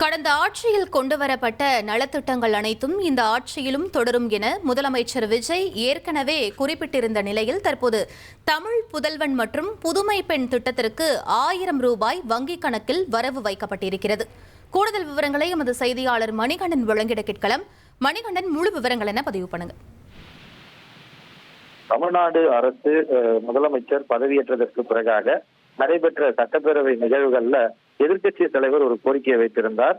கடந்த ஆட்சியில் கொண்டுவரப்பட்ட நலத்திட்டங்கள் அனைத்தும் இந்த ஆட்சியிலும் தொடரும் என முதலமைச்சர் விஜய் ஏற்கனவே குறிப்பிட்டிருந்த நிலையில் தற்போது தமிழ் புதல்வன் மற்றும் புதுமை பெண் திட்டத்திற்கு 1000 ரூபாய் வங்கிக் கணக்கில் வரவு வைக்கப்பட்டிருக்கிறது. கூடுதல் விவரங்களை எமது செய்தியாளர் மணிகண்டன் வழங்கிட கேட்கலாம். மணிகண்டன், முழு விவரங்கள் என்ன பதிவு பண்ணுங்க. தமிழ்நாடு அரசு முதலமைச்சர் பதவியேற்றதற்கு பிறகாக நடைபெற்ற சட்டப்பேரவை நிகழ்வுகள்ல எதிர்க்கட்சி தலைவர் ஒரு கோரிக்கையை வைத்திருந்தார்.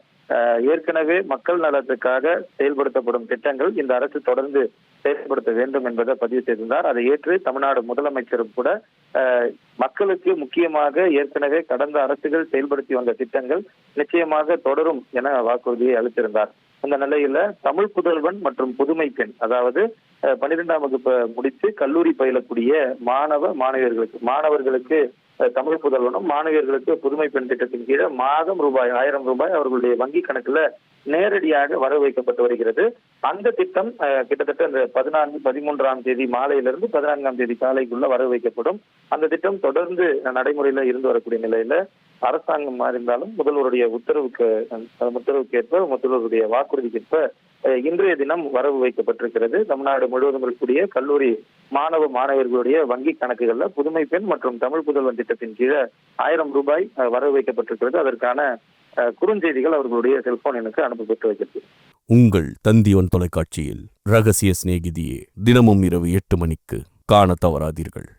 ஏற்கனவே மக்கள் நலத்துக்காக செயல்படுத்தப்படும் திட்டங்கள் இந்த அரசு தொடர்ந்து செயல்படுத்த வேண்டும் என்பதை பதிவு செய்திருந்தார். அதை ஏற்று தமிழ்நாடு முதலமைச்சரும் கூட மக்களுக்கு முக்கியமாக ஏற்கனவே கடந்த அரசுகள் செயல்படுத்தி வந்த திட்டங்கள் நிச்சயமாக தொடரும் என வாக்குறுதியை அளித்திருந்தார். இந்த நிலையில தமிழ் புதல்வன் மற்றும் புதுமை பெண், அதாவது 12ஆம் வகுப்பு முடித்து கல்லூரி பயிலக்கூடிய மாணவர்களுக்கு தமிழ் புதல்வனும் மாணவியர்களுக்கு புதுமை பெண் திட்டத்தின் கீழே மாதம் 1000 ரூபாய் அவர்களுடைய வங்கி கணக்குல நேரடியாக வரவு வைக்கப்பட்டு வருகிறது. அந்த திட்டம் கிட்டத்தட்ட இந்த 13ஆம் தேதி மாலையிலிருந்து 14ஆம் தேதி காலைக்குள்ள வரவு வைக்கப்படும். அந்த திட்டம் தொடர்ந்து நடைமுறையில இருந்து வரக்கூடிய நிலையில அரசாங்கம் மாறிந்தாலும் முதல்வருடைய உத்தரவுக்கேற்ப முதல்வருடைய வாக்குறுதிக்கேற்ப இன்றைய தினம் வரவு வைக்கப்பட்டிருக்கிறது. தமிழ்நாடு முழுவதும் இருக்கக்கூடிய கல்லூரி மாணவர்களுடைய வங்கி கணக்குகள்ல புதுமை பெண் மற்றும் தமிழ் புதல்வன் திட்டத்தின் கீழே 1000 ரூபாய் வரவு வைக்கப்பட்டிருக்கிறது. அதற்கான குறுஞ்செய்திகள் அவர்களுடைய செல்போன் எனக்கு அனுப்பப்பட்டு வைக்கிறது. உங்கள் தந்திவன் தொலைக்காட்சியில் ரகசிய சிநேகிதியே தினமும் இரவு 8 மணிக்கு காண தவறாதீர்கள்.